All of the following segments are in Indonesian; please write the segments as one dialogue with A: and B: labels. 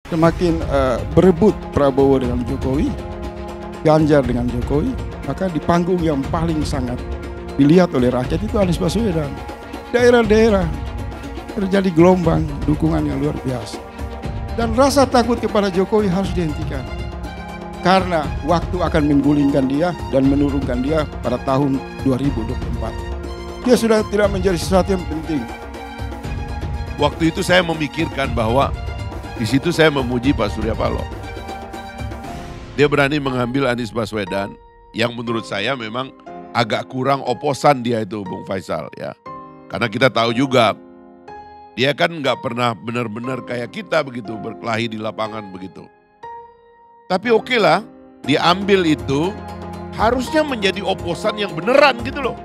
A: semakin berebut Prabowo dengan Jokowi, Ganjar dengan Jokowi, maka di panggung yang paling sangat dilihat oleh rakyat itu Anies Baswedan. Daerah-daerah terjadi gelombang dukungan yang luar biasa. Dan rasa takut kepada Jokowi harus dihentikan. Karena waktu akan menggulingkan dia dan menurunkan dia pada tahun 2024. Dia sudah tidak menjadi sesuatu yang penting.
B: Waktu itu saya memikirkan bahwa di situ saya memuji Pak Surya Paloh. Dia berani mengambil Anies Baswedan yang menurut saya memang agak kurang oposan dia itu, Bung Faisal ya. Karena kita tahu juga dia kan nggak pernah benar-benar kayak kita begitu berkelahi di lapangan begitu. Tapi oke lah, diambil itu harusnya menjadi oposan yang beneran gitu loh.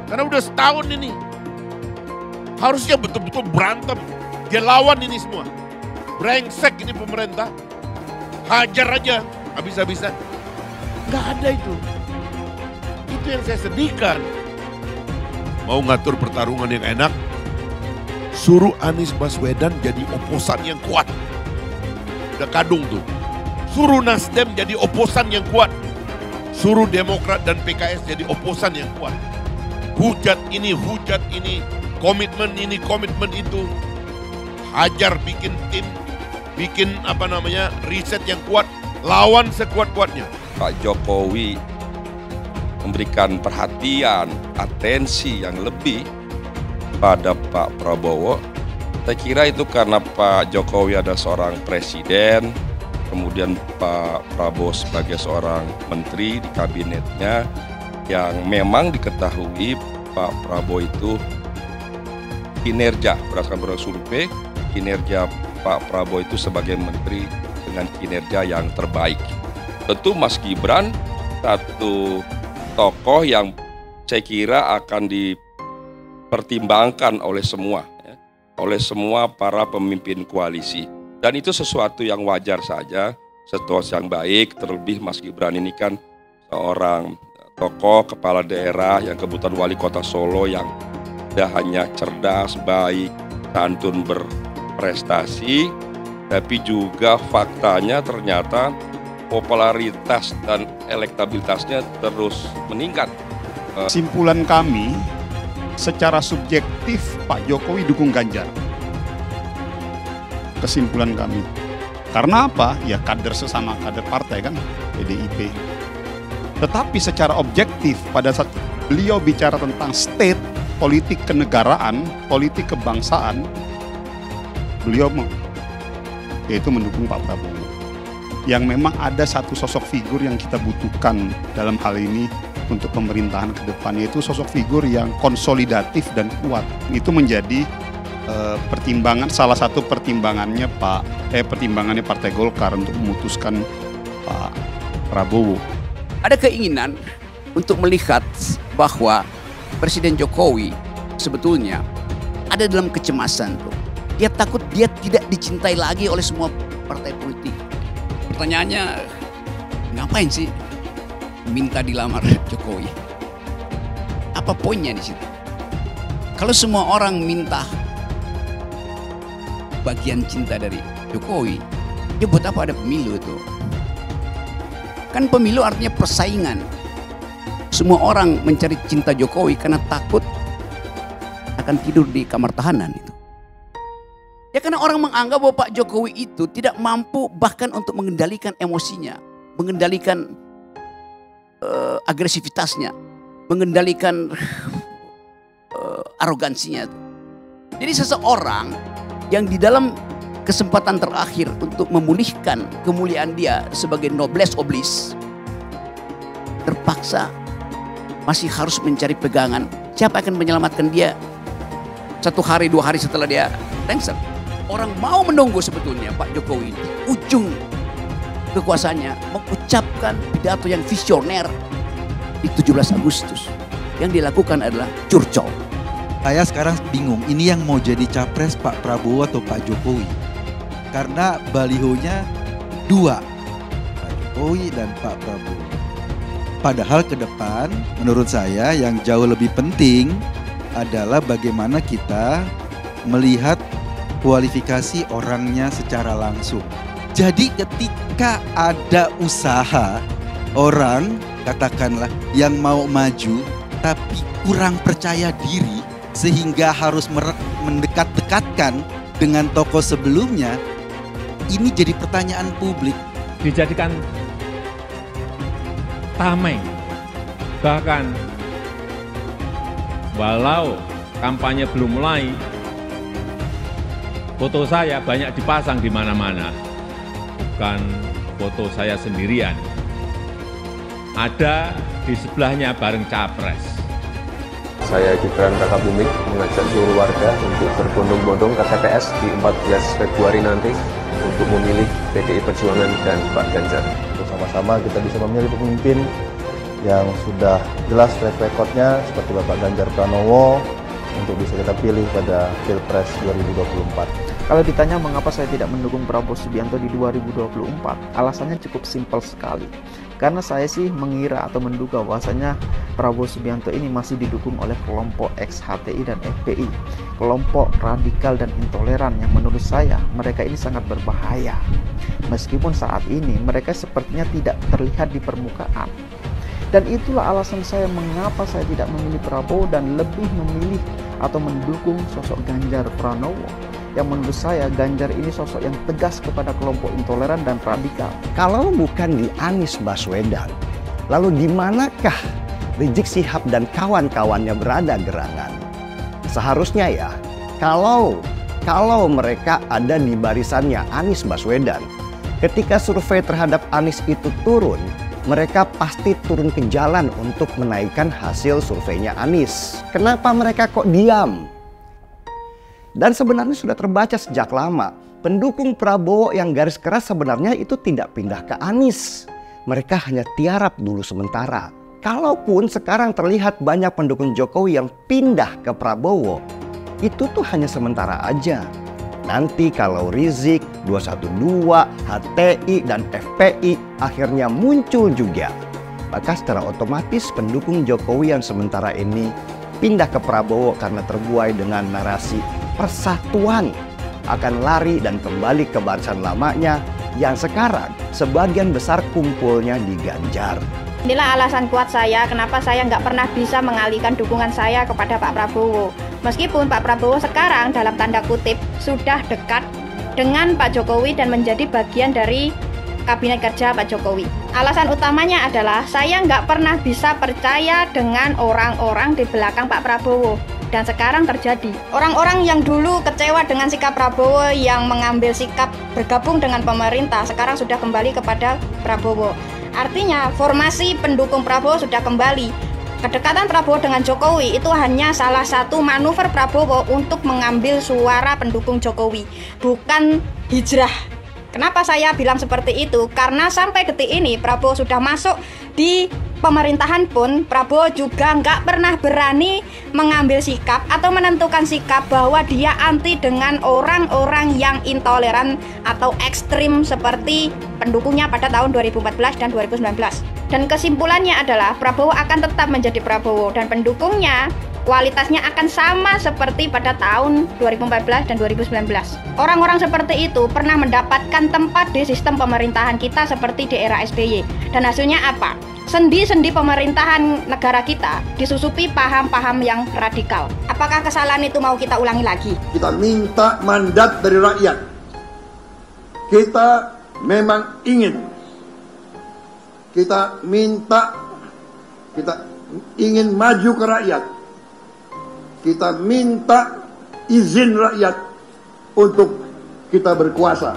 B: Karena udah setahun ini. Harusnya betul-betul berantem. Dia lawan ini semua. Brengsek ini pemerintah. Hajar aja habis-habisan. Nggak ada itu. Itu yang saya sedihkan. Mau ngatur pertarungan yang enak, suruh Anies Baswedan jadi oposan yang kuat. Udah kadung tuh. Suruh Nasdem jadi oposan yang kuat. Suruh Demokrat dan PKS jadi oposan yang kuat. Hujat ini, komitmen ini, komitmen itu. Hajar bikin tim, bikin riset yang kuat, lawan sekuat-kuatnya.
C: Pak Jokowi memberikan perhatian, atensi yang lebih pada Pak Prabowo. Saya kira itu karena Pak Jokowi ada seorang presiden, kemudian Pak Prabowo sebagai seorang menteri di kabinetnya yang memang diketahui Pak Prabowo itu kinerja berdasarkan survei, kinerja Pak Prabowo itu sebagai menteri dengan kinerja yang terbaik. Tentu Mas Gibran satu tokoh yang saya kira akan dipertimbangkan oleh semua para pemimpin koalisi. Dan itu sesuatu yang wajar saja, situasi yang baik, terlebih Mas Gibran ini kan seorang tokoh kepala daerah yang kebetulan wali kota Solo yang tidak hanya cerdas, baik, santun, berprestasi, tapi juga faktanya ternyata popularitas dan elektabilitasnya terus meningkat.
D: Kesimpulan kami, secara subjektif Pak Jokowi dukung Ganjar. Kesimpulan kami. Karena apa? Ya kader sesama kader partai kan, PDIP. Tetapi secara objektif pada saat beliau bicara tentang state, politik kenegaraan, politik kebangsaan, beliau yaitu mendukung Pak Prabowo. Yang memang ada satu sosok figur yang kita butuhkan dalam hal ini untuk pemerintahan ke depan, yaitu sosok figur yang konsolidatif dan kuat. Itu menjadi pertimbangan, salah satu pertimbangannya pertimbangannya Partai Golkar untuk memutuskan Pak Prabowo.
E: Ada keinginan untuk melihat bahwa Presiden Jokowi sebetulnya ada dalam kecemasan tuh. Dia takut dia tidak dicintai lagi oleh semua partai politik. Pertanyaannya, ngapain sih minta dilamar Jokowi? Apa poinnya di situ? Kalau semua orang minta bagian cinta dari Jokowi, ya buat apa ada pemilu itu? Kan pemilu artinya persaingan. Semua orang mencari cinta Jokowi karena takut akan tidur di kamar tahanan itu. Ya karena orang menganggap bahwa Pak Jokowi itu tidak mampu bahkan untuk mengendalikan emosinya, mengendalikan agresivitasnya, mengendalikan arogansinya. Jadi seseorang yang di dalam kesempatan terakhir untuk memulihkan kemuliaan dia sebagai noblesse oblige, terpaksa masih harus mencari pegangan. Siapa akan menyelamatkan dia 1 hari 2 hari setelah dia lengser? Orang mau menunggu sebetulnya Pak Jokowi di ujung kekuasaannya mengucapkan pidato yang visioner di 17 Agustus. Yang dilakukan adalah curcol.
F: Saya sekarang bingung, ini yang mau jadi capres Pak Prabowo atau Pak Jokowi? Karena balihonya 2, Pak Jokowi dan Pak Prabowo. Padahal ke depan menurut saya yang jauh lebih penting adalah bagaimana kita melihat kualifikasi orangnya secara langsung. Jadi ketika ada usaha orang katakanlah yang mau maju tapi kurang percaya diri sehingga harus mendekat-dekatkan dengan tokoh sebelumnya, ini jadi pertanyaan publik.
G: Dijadikan tameng, bahkan walau kampanye belum mulai, foto saya banyak dipasang di mana-mana. Bukan foto saya sendirian, ada di sebelahnya bareng capres.
H: Saya Gibran Rakabuming mengajak seluruh warga untuk berbondong-bondong ke TPS di 14 Februari nanti untuk memilih PDI Perjuangan dan Pak Ganjar.
I: Untuk sama-sama kita bisa memilih pemimpin yang sudah jelas track record-nya seperti Bapak Ganjar Pranowo untuk bisa kita pilih pada Pilpres 2024.
J: Kalau ditanya mengapa saya tidak mendukung Prabowo Subianto di 2024, alasannya cukup simpel sekali. Karena saya sih mengira atau menduga bahwasanya Prabowo Subianto ini masih didukung oleh kelompok ex-HTI dan FPI, kelompok radikal dan intoleran yang menurut saya mereka ini sangat berbahaya. Meskipun saat ini mereka sepertinya tidak terlihat di permukaan. Dan itulah alasan saya mengapa saya tidak memilih Prabowo dan lebih memilih atau mendukung sosok Ganjar Pranowo. Yang menurut saya Ganjar ini sosok yang tegas kepada kelompok intoleran dan radikal.
K: Kalau bukan di Anies Baswedan, lalu di manakah Rizik Syihab dan kawan-kawannya berada gerangan? Seharusnya ya, kalau mereka ada di barisannya Anies Baswedan, ketika survei terhadap Anies itu turun, mereka pasti turun ke jalan untuk menaikkan hasil surveinya Anies. Kenapa mereka kok diam? Dan sebenarnya sudah terbaca sejak lama, pendukung Prabowo yang garis keras sebenarnya itu tidak pindah ke Anies. Mereka hanya tiarap dulu sementara. Kalaupun sekarang terlihat banyak pendukung Jokowi yang pindah ke Prabowo, itu tuh hanya sementara aja. Nanti kalau Rizik, 212, HTI, dan FPI akhirnya muncul juga, maka secara otomatis pendukung Jokowi yang sementara ini pindah ke Prabowo karena terbuai dengan narasi persatuan akan lari dan kembali ke barisan lamanya yang sekarang sebagian besar kumpulnya di Ganjar.
L: Inilah alasan kuat saya kenapa saya nggak pernah bisa mengalihkan dukungan saya kepada Pak Prabowo. Meskipun Pak Prabowo sekarang dalam tanda kutip sudah dekat dengan Pak Jokowi dan menjadi bagian dari Kabinet Kerja Pak Jokowi. Alasan utamanya adalah saya nggak pernah bisa percaya dengan orang-orang di belakang Pak Prabowo. Dan sekarang terjadi. Orang-orang yang dulu kecewa dengan sikap Prabowo yang mengambil sikap bergabung dengan pemerintah sekarang sudah kembali kepada Prabowo. Artinya formasi pendukung Prabowo sudah kembali. Kedekatan Prabowo dengan Jokowi itu hanya salah satu manuver Prabowo untuk mengambil suara pendukung Jokowi, bukan hijrah. Kenapa saya bilang seperti itu? Karena sampai detik ini Prabowo sudah masuk di pemerintahan pun Prabowo juga nggak pernah berani mengambil sikap atau menentukan sikap bahwa dia anti dengan orang-orang yang intoleran atau ekstrim seperti pendukungnya pada tahun 2014 dan 2019. Dan kesimpulannya adalah Prabowo akan tetap menjadi Prabowo dan pendukungnya kualitasnya akan sama seperti pada tahun 2014 dan 2019. Orang-orang seperti itu pernah mendapatkan tempat di sistem pemerintahan kita seperti di era SBY. Dan hasilnya apa? Sendi-sendi pemerintahan negara kita disusupi paham-paham yang radikal. Apakah kesalahan itu mau kita ulangi lagi?
M: Kita minta mandat dari rakyat. Kita memang ingin. Kita ingin maju ke rakyat. Kita minta izin rakyat untuk kita berkuasa.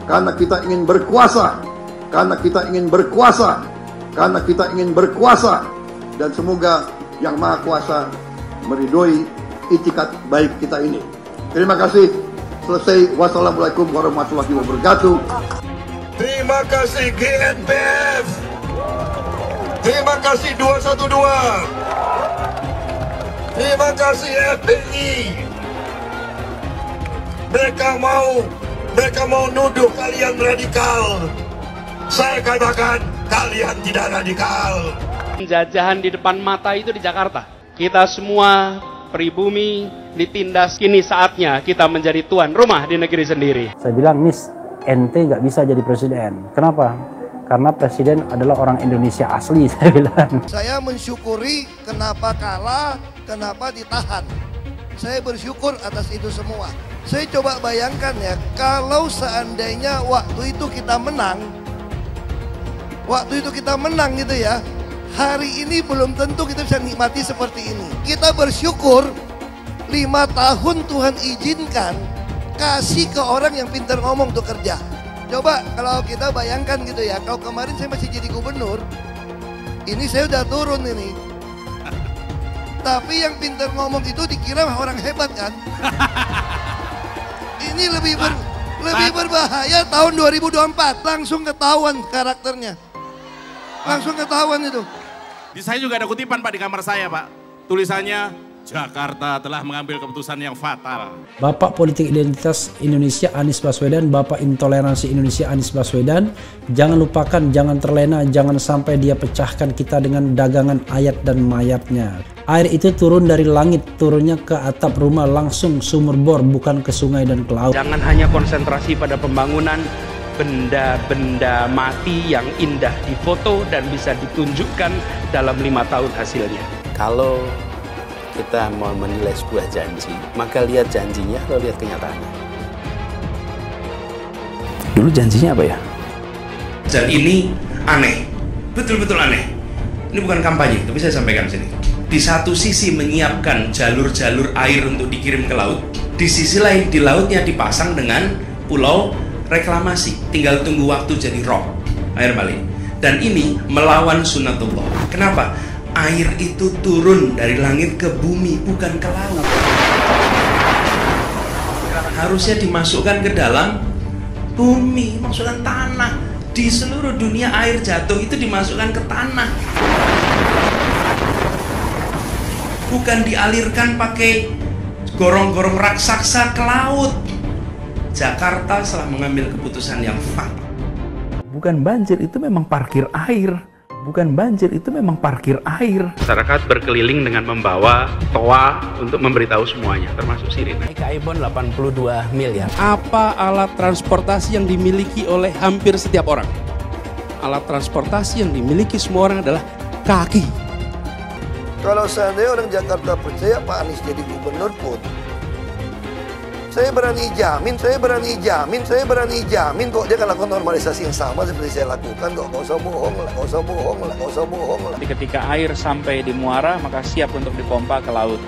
M: Karena kita ingin berkuasa. Karena kita ingin berkuasa. Karena kita ingin berkuasa. Dan semoga Yang Maha Kuasa meridhoi itikat baik kita ini. Terima kasih. Selesai. Wassalamualaikum warahmatullahi wabarakatuh.
N: Terima kasih GNPF. Terima kasih 212. Terima kasih FPI. Mereka mau nuduh kalian radikal. Saya katakan kalian tidak radikal.
O: Penjajahan di depan mata itu di Jakarta. Kita semua pribumi ditindas, kini saatnya kita menjadi tuan rumah di negeri sendiri.
P: Saya bilang, Nis, ente nggak bisa jadi presiden. Kenapa? Karena presiden adalah orang Indonesia asli, saya bilang.
N: Saya mensyukuri kenapa kalah, kenapa ditahan. Saya bersyukur atas itu semua. Saya coba bayangkan ya, kalau seandainya waktu itu kita menang gitu ya, hari ini belum tentu kita bisa nikmati seperti ini. Kita bersyukur 5 tahun Tuhan izinkan kasih ke orang yang pintar ngomong untuk kerja. Coba kalau kita bayangkan gitu ya, kalau kemarin saya masih jadi gubernur, ini saya udah turun ini. Tapi yang pintar ngomong itu dikira orang hebat kan? Ini lebih berbahaya tahun 2024, langsung ketahuan karakternya. Langsung ketahuan itu.
Q: Di saya juga ada kutipan Pak di kamar saya Pak. Tulisannya, Jakarta telah mengambil keputusan yang fatal.
P: Bapak Politik Identitas Indonesia Anies Baswedan, Bapak Intoleransi Indonesia Anies Baswedan. Jangan lupakan, jangan terlena, jangan sampai dia pecahkan kita dengan dagangan ayat dan mayatnya. Air itu turun dari langit, turunnya ke atap rumah langsung sumur bor, bukan ke sungai dan ke laut.
O: Jangan hanya konsentrasi pada pembangunan benda-benda mati yang indah difoto dan bisa ditunjukkan dalam 5 tahun hasilnya.
R: Kalau kita mau menilai sebuah janji, maka lihat janjinya atau lihat kenyataannya. Dulu janjinya apa ya?
O: Dan ini aneh, betul-betul aneh. Ini bukan kampanye, tapi saya sampaikan sini. Di satu sisi menyiapkan jalur-jalur air untuk dikirim ke laut, di sisi lain di lautnya dipasang dengan pulau reklamasi, tinggal tunggu waktu jadi rob, air balik. Dan ini melawan sunatullah. Kenapa? Air itu turun dari langit ke bumi, bukan ke laut. Harusnya dimasukkan ke dalam bumi, masukkan tanah. Di seluruh dunia air jatuh itu dimasukkan ke tanah. Bukan dialirkan pakai gorong-gorong raksasa ke laut. Jakarta telah mengambil keputusan yang fatal.
R: Bukan banjir, itu memang parkir air. Bukan banjir, itu memang parkir air.
O: Masyarakat berkeliling dengan membawa toa untuk memberitahu semuanya, termasuk sirine.
R: Ibon 82 miliar.
O: Apa alat transportasi yang dimiliki oleh hampir setiap orang? Alat transportasi yang dimiliki semua orang adalah kaki.
N: Kalau seandainya orang Jakarta percaya Pak Anies jadi gubernur pun, saya berani jamin kok dia akan lakukan normalisasi yang sama seperti saya lakukan kok. Gak usah bohong lah.
O: Tapi ketika air sampai di muara, maka siap untuk dipompa ke laut.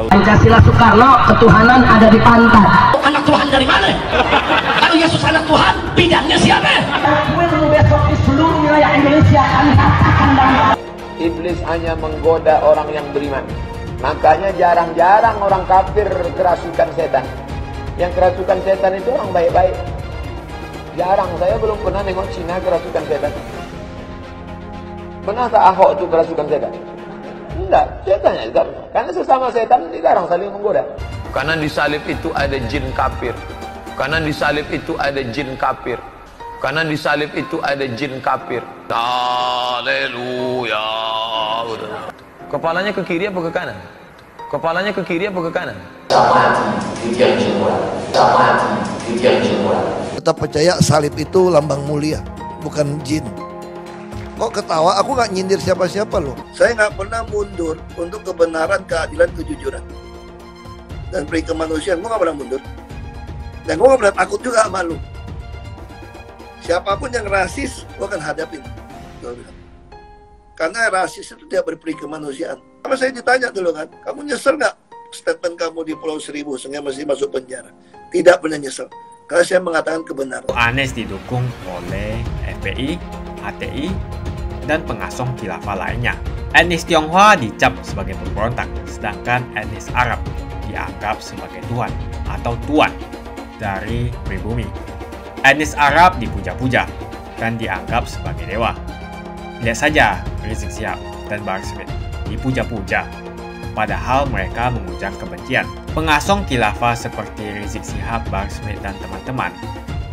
S: Pancasila Soekarno, ketuhanan ada di pantat.
T: Anak Tuhan dari mana? Kalau Yesus anak Tuhan, bidangnya siapa?
S: Besok di seluruh wilayah Indonesia kami katakan dan
U: Iblis hanya menggoda orang yang beriman. Makanya jarang-jarang orang kafir kerasukan setan. Yang kerasukan setan itu orang baik-baik. Jarang, saya belum pernah nengok Cina kerasukan setan. Pernah tak Ahok itu kerasukan setan? Enggak, setannya juga. Karena sesama setan jarang saling menggoda. Karena di salib itu ada jin kafir. Karena di salib itu ada jin kafir. Karena di salib itu ada jin kafir. Haleluya. Kepalanya ke kiri apa ke kanan? Kepalanya ke kiri apa ke kanan?
N: Tetap percaya salib itu lambang mulia, bukan jin. Kok ketawa? Aku nggak nyindir siapa-siapa loh. Saya nggak pernah mundur untuk kebenaran, keadilan, kejujuran, dan peri kemanusiaan. Gue nggak pernah mundur. Dan gue nggak pernah takut juga sama lu. Siapapun yang rasis, gue akan hadapin. Karena rasis itu tidak berperi kemanusiaan. Sama saya ditanya dulu kan, kamu nyesel nggak statement kamu di Pulau Seribu sehingga masih masuk penjara? Tidak pernah nyesel, karena saya mengatakan kebenaran.
V: Anies didukung oleh FPI, HTI, dan pengasong khilafah lainnya. Etnis Tionghoa dicap sebagai pemberontak, sedangkan etnis Arab dianggap sebagai tuan atau tuan dari pribumi. Etnis Arab dipuja-puja dan dianggap sebagai dewa. Lihat saja Rizik Syihab dan Bahar Smith dipuja-puja, padahal mereka mengundang kebencian. Pengasong khilafah seperti Rizik Syihab, Bahar Smith, dan teman-teman,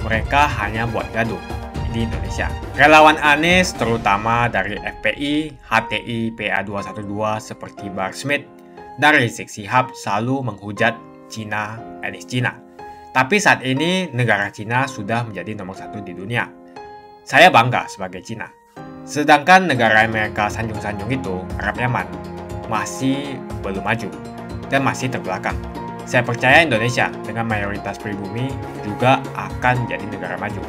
V: mereka hanya buat gaduh di Indonesia. Relawan Anies, terutama dari FPI, HTI, PA212 seperti Bahar Smith, dan Rizik Syihab selalu menghujat Cina, etnis Cina. Tapi saat ini negara Cina sudah menjadi nomor 1 di dunia. Saya bangga sebagai Cina. Sedangkan negara Amerika sanjung-sanjung itu, Arab Yaman, masih belum maju dan masih terbelakang. Saya percaya Indonesia dengan mayoritas pribumi juga akan menjadi negara maju.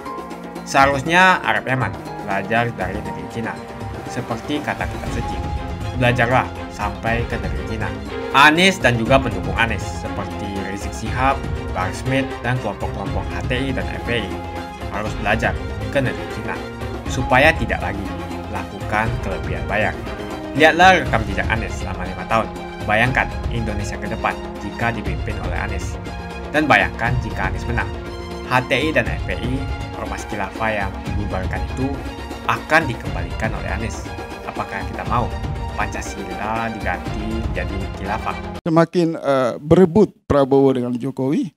V: Seharusnya Arab Yaman belajar dari negeri Cina. Seperti kata kitab suci, belajarlah sampai ke negeri Cina. Anies dan juga pendukung Anies seperti Rizik Syihab, Bahar Smith, dan kelompok-kelompok HTI dan FPI harus belajar ke negeri Cina supaya tidak lagi melakukan kelebihan bayar. Lihatlah rekam jejak Anies selama 5 tahun. Bayangkan Indonesia ke depan jika dipimpin oleh Anies. Dan bayangkan jika Anies menang. HTI dan FPI, ormas khilafah yang dibubarkan itu akan dikembalikan oleh Anies. Apakah kita mau Pancasila diganti jadi khilafah?
A: Semakin berebut Prabowo dengan Jokowi,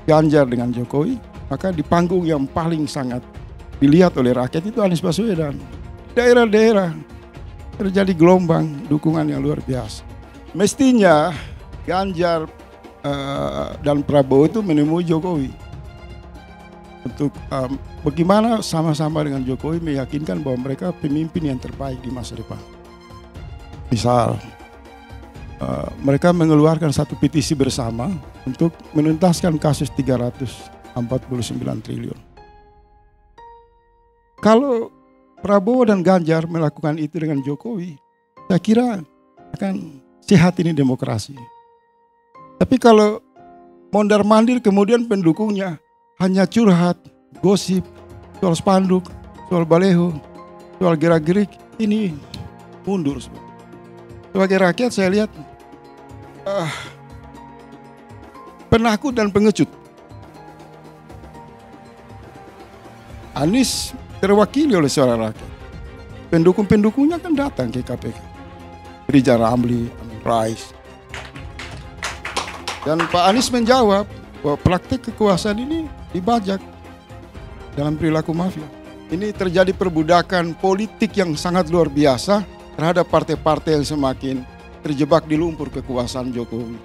A: Ganjar dengan Jokowi, maka di panggung yang paling sangat dilihat oleh rakyat itu Anies Baswedan. Daerah-daerah terjadi gelombang dukungan yang luar biasa. Mestinya Ganjar dan Prabowo itu menemui Jokowi untuk bagaimana sama-sama dengan Jokowi meyakinkan bahwa mereka pemimpin yang terbaik di masa depan. Misal mereka mengeluarkan satu petisi bersama untuk menuntaskan kasus 349 triliun. Kalau Prabowo dan Ganjar melakukan itu dengan Jokowi, saya kira akan sehat ini demokrasi. Tapi kalau mondar-mandir kemudian pendukungnya hanya curhat, gosip, soal spanduk, soal baleho, soal gerak-gerik, ini mundur. Sebagai rakyat saya lihat penakut dan pengecut. Anies terwakili oleh suara rakyat. Pendukung-pendukungnya kan datang ke KPK. Rijal Ramli, Amin Rais. Dan Pak Anies menjawab bahwa praktik kekuasaan ini dibajak dalam perilaku mafia. Ini terjadi perbudakan politik yang sangat luar biasa terhadap partai-partai yang semakin terjebak di lumpur kekuasaan Jokowi.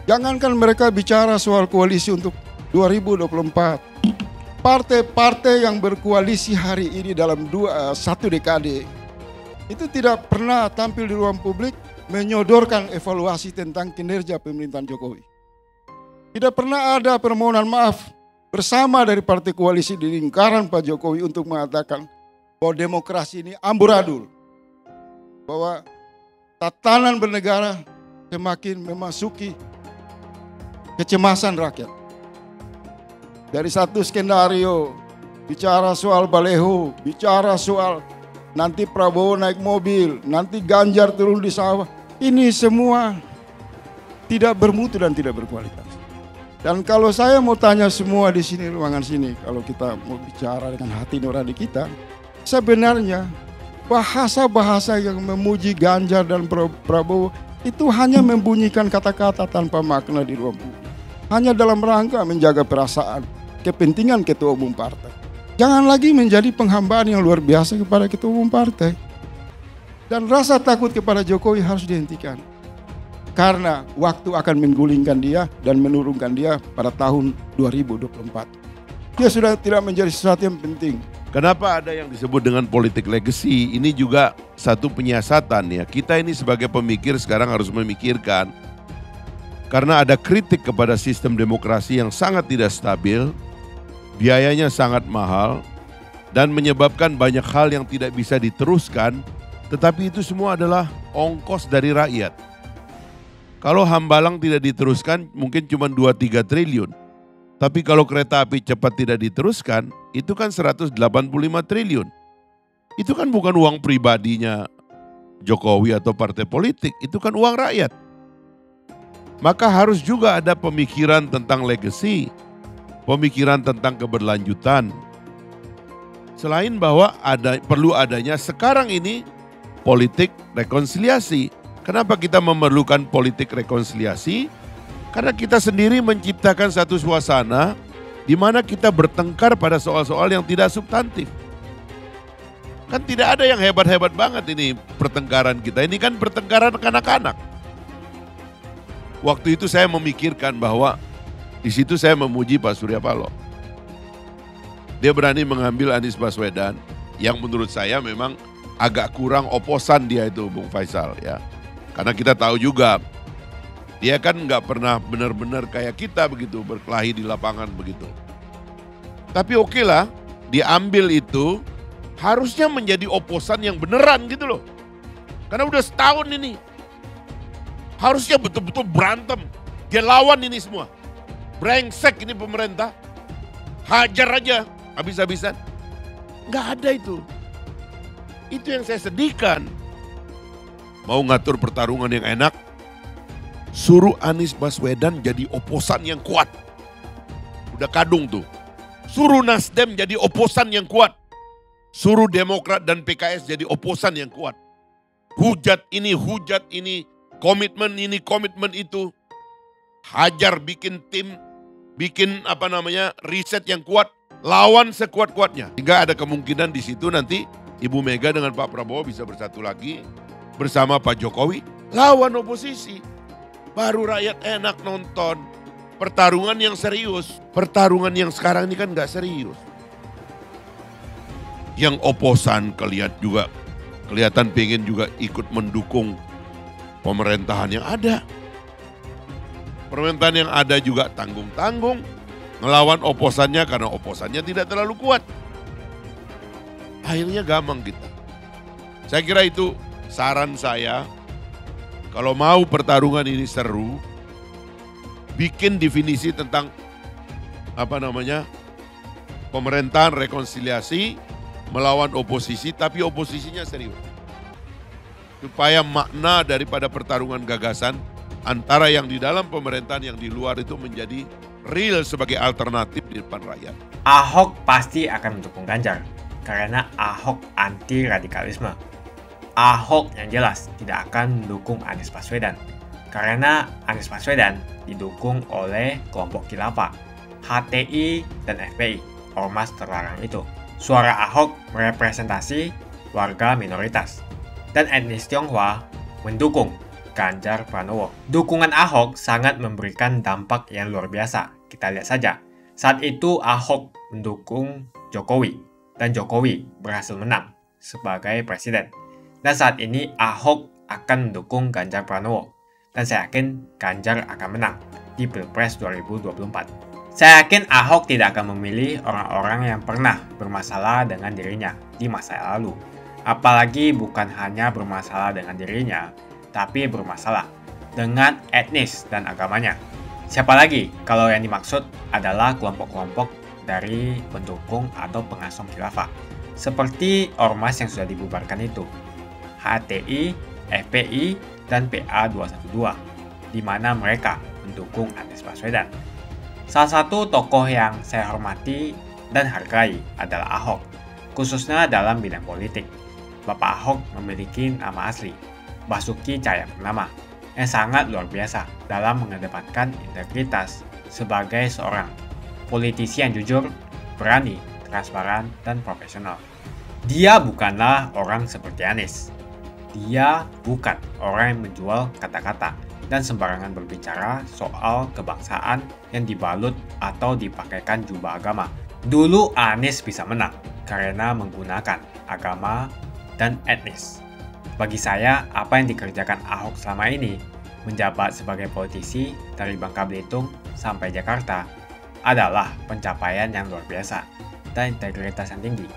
A: Jangankan mereka bicara soal koalisi untuk 2024. Partai-partai yang berkoalisi hari ini dalam satu dekade itu tidak pernah tampil di ruang publik menyodorkan evaluasi tentang kinerja pemerintahan Jokowi. Tidak pernah ada permohonan maaf bersama dari partai koalisi di lingkaran Pak Jokowi untuk mengatakan bahwa demokrasi ini amburadul, bahwa tatanan bernegara semakin memasuki kecemasan rakyat. Dari satu skenario, bicara soal baleho, bicara soal nanti Prabowo naik mobil, nanti Ganjar turun di sawah. Ini semua tidak bermutu dan tidak berkualitas. Dan kalau saya mau tanya semua di sini, ruangan sini, kalau kita mau bicara dengan hati nurani kita, sebenarnya bahasa-bahasa yang memuji Ganjar dan Prabowo itu hanya membunyikan kata-kata tanpa makna di ruang publik. Hanya dalam rangka menjaga perasaan, kepentingan ketua umum partai. Jangan lagi menjadi penghambaan yang luar biasa kepada ketua umum partai. Dan rasa takut kepada Jokowi harus dihentikan. Karena waktu akan menggulingkan dia dan menurunkan dia pada tahun 2024. Dia sudah tidak menjadi sesuatu yang penting.
B: Kenapa ada yang disebut dengan politik legacy? Ini juga satu penyiasatan ya. Kita ini sebagai pemikir sekarang harus memikirkan. Karena ada kritik kepada sistem demokrasi yang sangat tidak stabil, biayanya sangat mahal, dan menyebabkan banyak hal yang tidak bisa diteruskan, tetapi itu semua adalah ongkos dari rakyat. Kalau Hambalang tidak diteruskan mungkin cuma 2-3 triliun. Tapi kalau kereta api cepat tidak diteruskan, itu kan 185 triliun. Itu kan bukan uang pribadinya Jokowi atau partai politik, itu kan uang rakyat. Maka harus juga ada pemikiran tentang legacy, pemikiran tentang keberlanjutan. Selain bahwa perlu adanya sekarang ini politik rekonsiliasi. Kenapa kita memerlukan politik rekonsiliasi? Karena kita sendiri menciptakan satu suasana di mana kita bertengkar pada soal-soal yang tidak substantif. Kan tidak ada yang hebat-hebat banget ini pertengkaran kita. Ini kan pertengkaran kanak-kanak. Waktu itu saya memikirkan bahwa di situ saya memuji Pak Surya Paloh. Dia berani mengambil Anies Baswedan yang menurut saya memang agak kurang oposan dia itu Bung Faisal ya. Karena kita tahu juga dia kan nggak pernah benar-benar kayak kita begitu berkelahi di lapangan begitu. Tapi oke lah, diambil itu harusnya menjadi oposan yang beneran gitu loh. Karena udah setahun ini. Harusnya betul-betul berantem. Dia lawan ini semua. Brengsek ini pemerintah. Hajar aja habis-habisan. Nggak ada itu. Itu yang saya sedihkan. Mau ngatur pertarungan yang enak, suruh Anies Baswedan jadi oposan yang kuat. Udah kadung tuh. Suruh Nasdem jadi oposan yang kuat. Suruh Demokrat dan PKS jadi oposan yang kuat. Hujat ini, komitmen ini, komitmen itu. Hajar bikin tim, bikin riset yang kuat, lawan sekuat-kuatnya. Sehingga ada kemungkinan di situ nanti Ibu Mega dengan Pak Prabowo bisa bersatu lagi bersama Pak Jokowi, lawan oposisi. Baru rakyat enak nonton. Pertarungan yang serius. Pertarungan yang sekarang ini kan gak serius. Yang oposan kelihatan pengen juga ikut mendukung pemerintahan yang ada. Pemerintahan yang ada juga tanggung-tanggung ngelawan oposannya karena oposannya tidak terlalu kuat. Akhirnya gampang kita. Saya kira itu saran saya, kalau mau pertarungan ini seru, bikin definisi tentang pemerintahan rekonsiliasi melawan oposisi, tapi oposisinya serius. Supaya makna daripada pertarungan gagasan antara yang di dalam pemerintahan yang di luar itu menjadi real sebagai alternatif di depan rakyat.
V: Ahok pasti akan mendukung Ganjar karena Ahok anti radikalisme. Ahok yang jelas tidak akan mendukung Anies Baswedan karena Anies Baswedan didukung oleh kelompok khilafah, HTI dan FPI, ormas terlarang itu. Suara Ahok merepresentasi warga minoritas dan etnis Tionghoa mendukung Ganjar Pranowo. Dukungan Ahok sangat memberikan dampak yang luar biasa. Kita lihat saja. Saat itu Ahok mendukung Jokowi dan Jokowi berhasil menang sebagai presiden. Dan saat ini Ahok akan mendukung Ganjar Pranowo dan saya yakin Ganjar akan menang di Pilpres 2024. Saya yakin Ahok tidak akan memilih orang-orang yang pernah bermasalah dengan dirinya di masa lalu. Apalagi bukan hanya bermasalah dengan dirinya, tapi bermasalah dengan etnis dan agamanya. Siapa lagi kalau yang dimaksud adalah kelompok-kelompok dari pendukung atau pengasong khilafah. Seperti ormas yang sudah dibubarkan itu, HTI, FPI, dan PA212, di mana mereka mendukung Anies Baswedan. Salah satu tokoh yang saya hormati dan hargai adalah Ahok, khususnya dalam bidang politik. Bapak Ahok memiliki nama asli, Basuki Cahayapurnama, yang sangat luar biasa dalam mengedepankan integritas sebagai seorang politisi yang jujur, berani, transparan, dan profesional. Dia bukanlah orang seperti Anies. Dia bukan orang yang menjual kata-kata dan sembarangan berbicara soal kebangsaan yang dibalut atau dipakaikan jubah agama. Dulu Anies bisa menang karena menggunakan agama dan etnis. Bagi saya, apa yang dikerjakan Ahok selama ini, menjabat sebagai politisi dari Bangka Belitung sampai Jakarta, adalah pencapaian yang luar biasa dan integritas yang tinggi.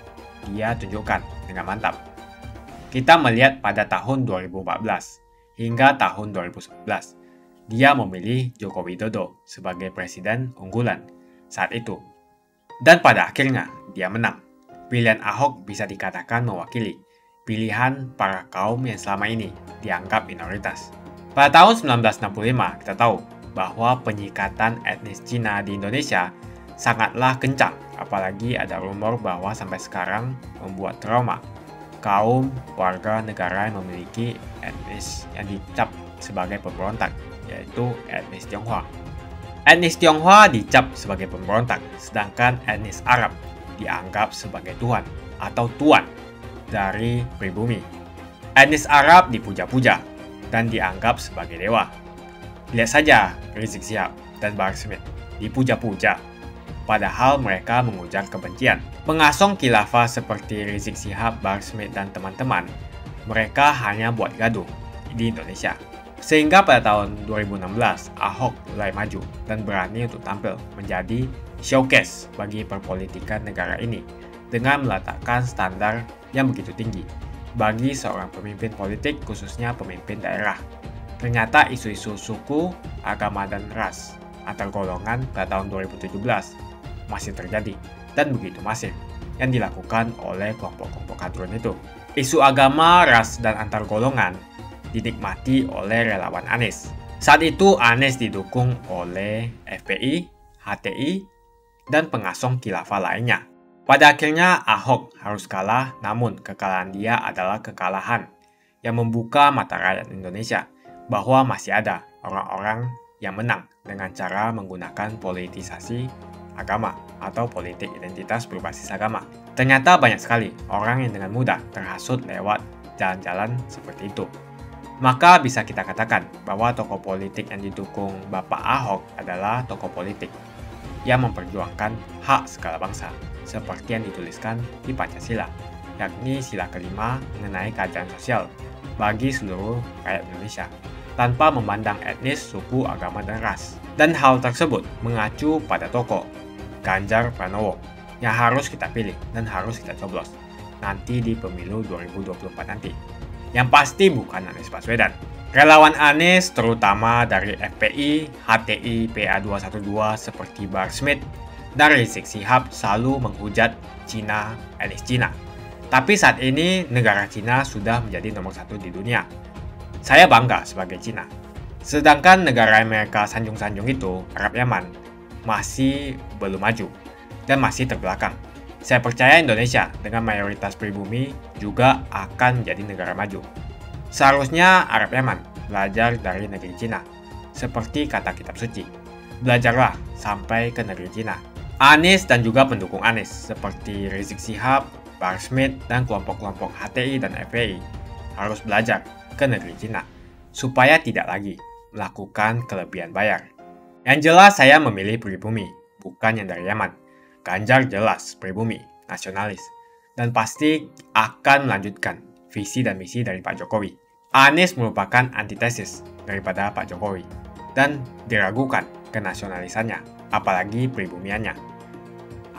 V: Dia tunjukkan dengan mantap. Kita melihat pada tahun 2014 hingga tahun 2011, dia memilih Joko Widodo sebagai presiden unggulan saat itu. Dan pada akhirnya, dia menang. Pilihan Ahok bisa dikatakan mewakili pilihan para kaum yang selama ini dianggap minoritas. Pada tahun 1965, kita tahu bahwa penyikatan etnis Cina di Indonesia sangatlah kencang, apalagi ada rumor bahwa sampai sekarang membuat trauma kaum warga negara yang memiliki etnis yang dicap sebagai pemberontak, yaitu etnis Tionghoa. Etnis Tionghoa dicap sebagai pemberontak, sedangkan etnis Arab dianggap sebagai Tuhan atau Tuan. dari pribumi. Etnis Arab dipuja-puja dan dianggap sebagai dewa. Lihat saja Rizik Syihab dan Bahar Smith dipuja-puja, padahal mereka mengujar kebencian. Pengasong khilafah seperti Rizik Syihab, Bahar Smith, dan teman-teman, mereka hanya buat gaduh di Indonesia. Sehingga pada tahun 2016, Ahok mulai maju dan berani untuk tampil menjadi showcase bagi perpolitikan negara ini dengan meletakkan standar yang begitu tinggi bagi seorang pemimpin politik, khususnya pemimpin daerah. Ternyata isu-isu suku, agama, dan ras antar golongan pada tahun 2017 masih terjadi dan begitu masif yang dilakukan oleh kelompok-kelompok kadrun itu. Isu agama, ras, dan antar golongan dinikmati oleh relawan Anies. Saat itu Anies didukung oleh FPI, HTI, dan pengasong khilafah lainnya. Pada akhirnya Ahok harus kalah, namun kekalahan dia adalah kekalahan yang membuka mata rakyat Indonesia bahwa masih ada orang-orang yang menang dengan cara menggunakan politisasi agama atau politik identitas berbasis agama. Ternyata banyak sekali orang yang dengan mudah terhasut lewat jalan-jalan seperti itu. Maka bisa kita katakan bahwa tokoh politik yang didukung Bapak Ahok adalah tokoh politik yang memperjuangkan hak segala bangsa, seperti yang dituliskan di Pancasila, yakni sila kelima mengenai keadilan sosial bagi seluruh rakyat Indonesia, tanpa memandang etnis, suku, agama, dan ras. Dan hal tersebut mengacu pada tokoh Ganjar Pranowo yang harus kita pilih dan harus kita coblos nanti di pemilu 2024 nanti. Yang pasti bukan Anies Baswedan. Relawan Anies terutama dari FPI, HTI, PA212 seperti Bahar Smith dan Rizik Syihab selalu menghujat Cina, etnis Cina. Tapi saat ini negara Cina sudah menjadi nomor 1 di dunia. Saya bangga sebagai Cina. Sedangkan negara Amerika sanjung-sanjung itu, Arab Yaman, masih belum maju dan masih terbelakang. Saya percaya Indonesia dengan mayoritas pribumi juga akan menjadi negara maju. Seharusnya Arab Yaman belajar dari negeri Cina. Seperti kata kitab suci, belajarlah sampai ke negeri Cina. Anies dan juga pendukung Anies seperti Rizik Syihab, Bahar Smith, dan kelompok-kelompok HTI dan FPI harus belajar ke negeri Cina supaya tidak lagi melakukan kelebihan bayar. Yang jelas saya memilih pribumi, bukan yang dari Yaman. Ganjar jelas pribumi, nasionalis, dan pasti akan melanjutkan visi dan misi dari Pak Jokowi. Anies merupakan antitesis daripada Pak Jokowi dan diragukan kenasionalisannya, apalagi pribumiannya.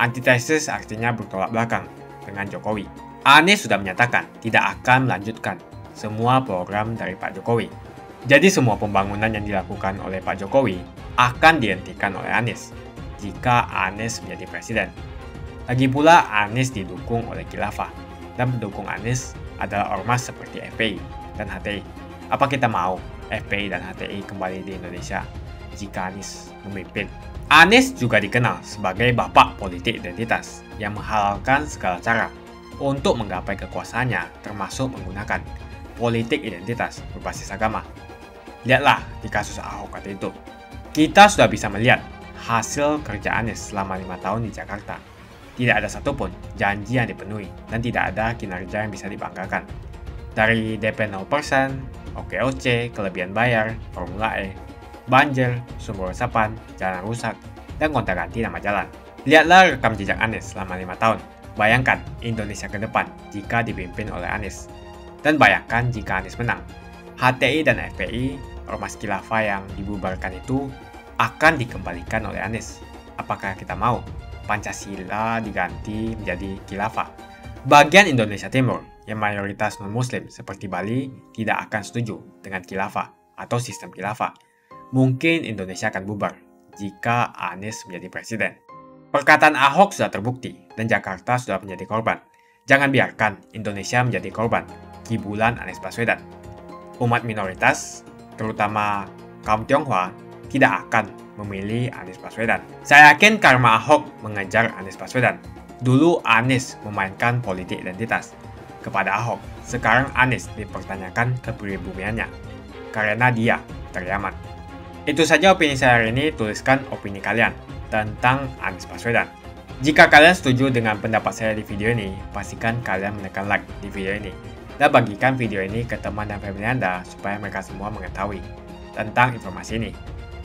V: Antitesis artinya bertolak belakang dengan Jokowi. Anies sudah menyatakan tidak akan melanjutkan semua program dari Pak Jokowi. Jadi semua pembangunan yang dilakukan oleh Pak Jokowi akan dihentikan oleh Anies jika Anies menjadi presiden. Lagi pula Anies didukung oleh khilafah dan pendukung Anies adalah ormas seperti FPI dan HTI. Apa kita mau FPI dan HTI kembali di Indonesia jika Anies memimpin? Anies juga dikenal sebagai bapak politik identitas yang menghalalkan segala cara untuk menggapai kekuasaannya, termasuk menggunakan politik identitas berbasis agama. Lihatlah di kasus Ahok waktu itu. Kita sudah bisa melihat hasil kerja Anies selama 5 tahun di Jakarta. Tidak ada satupun janji yang dipenuhi dan tidak ada kinerja yang bisa dibanggakan. Dari DP 0%, OKOC, kelebihan bayar, Formula E, banjir, sumber resapan, jalan rusak, dan gonta-ganti nama jalan. Lihatlah rekam jejak Anies selama 5 tahun. Bayangkan Indonesia ke depan jika dipimpin oleh Anies. Dan bayangkan jika Anies menang. HTI dan FPI, ormas khilafah yang dibubarkan itu akan dikembalikan oleh Anies. Apakah kita mau Pancasila diganti menjadi khilafah? Bagian Indonesia Timur yang mayoritas non-muslim seperti Bali tidak akan setuju dengan khilafah atau sistem khilafah. Mungkin Indonesia akan bubar jika Anies menjadi presiden. Perkataan Ahok sudah terbukti dan Jakarta sudah menjadi korban. Jangan biarkan Indonesia menjadi korban kibulan Anies Baswedan. Umat minoritas, terutama kaum Tionghoa, tidak akan memilih Anies Baswedan. Saya yakin karma Ahok mengejar Anies Baswedan. Dulu Anies memainkan politik identitas kepada Ahok. Sekarang Anies dipertanyakan kepribumiannya karena dia dari Yaman. Itu saja opini saya hari ini. Tuliskan opini kalian tentang Anies Baswedan. Jika kalian setuju dengan pendapat saya di video ini, pastikan kalian menekan like di video ini. Dan bagikan video ini ke teman dan family Anda supaya mereka semua mengetahui tentang informasi ini.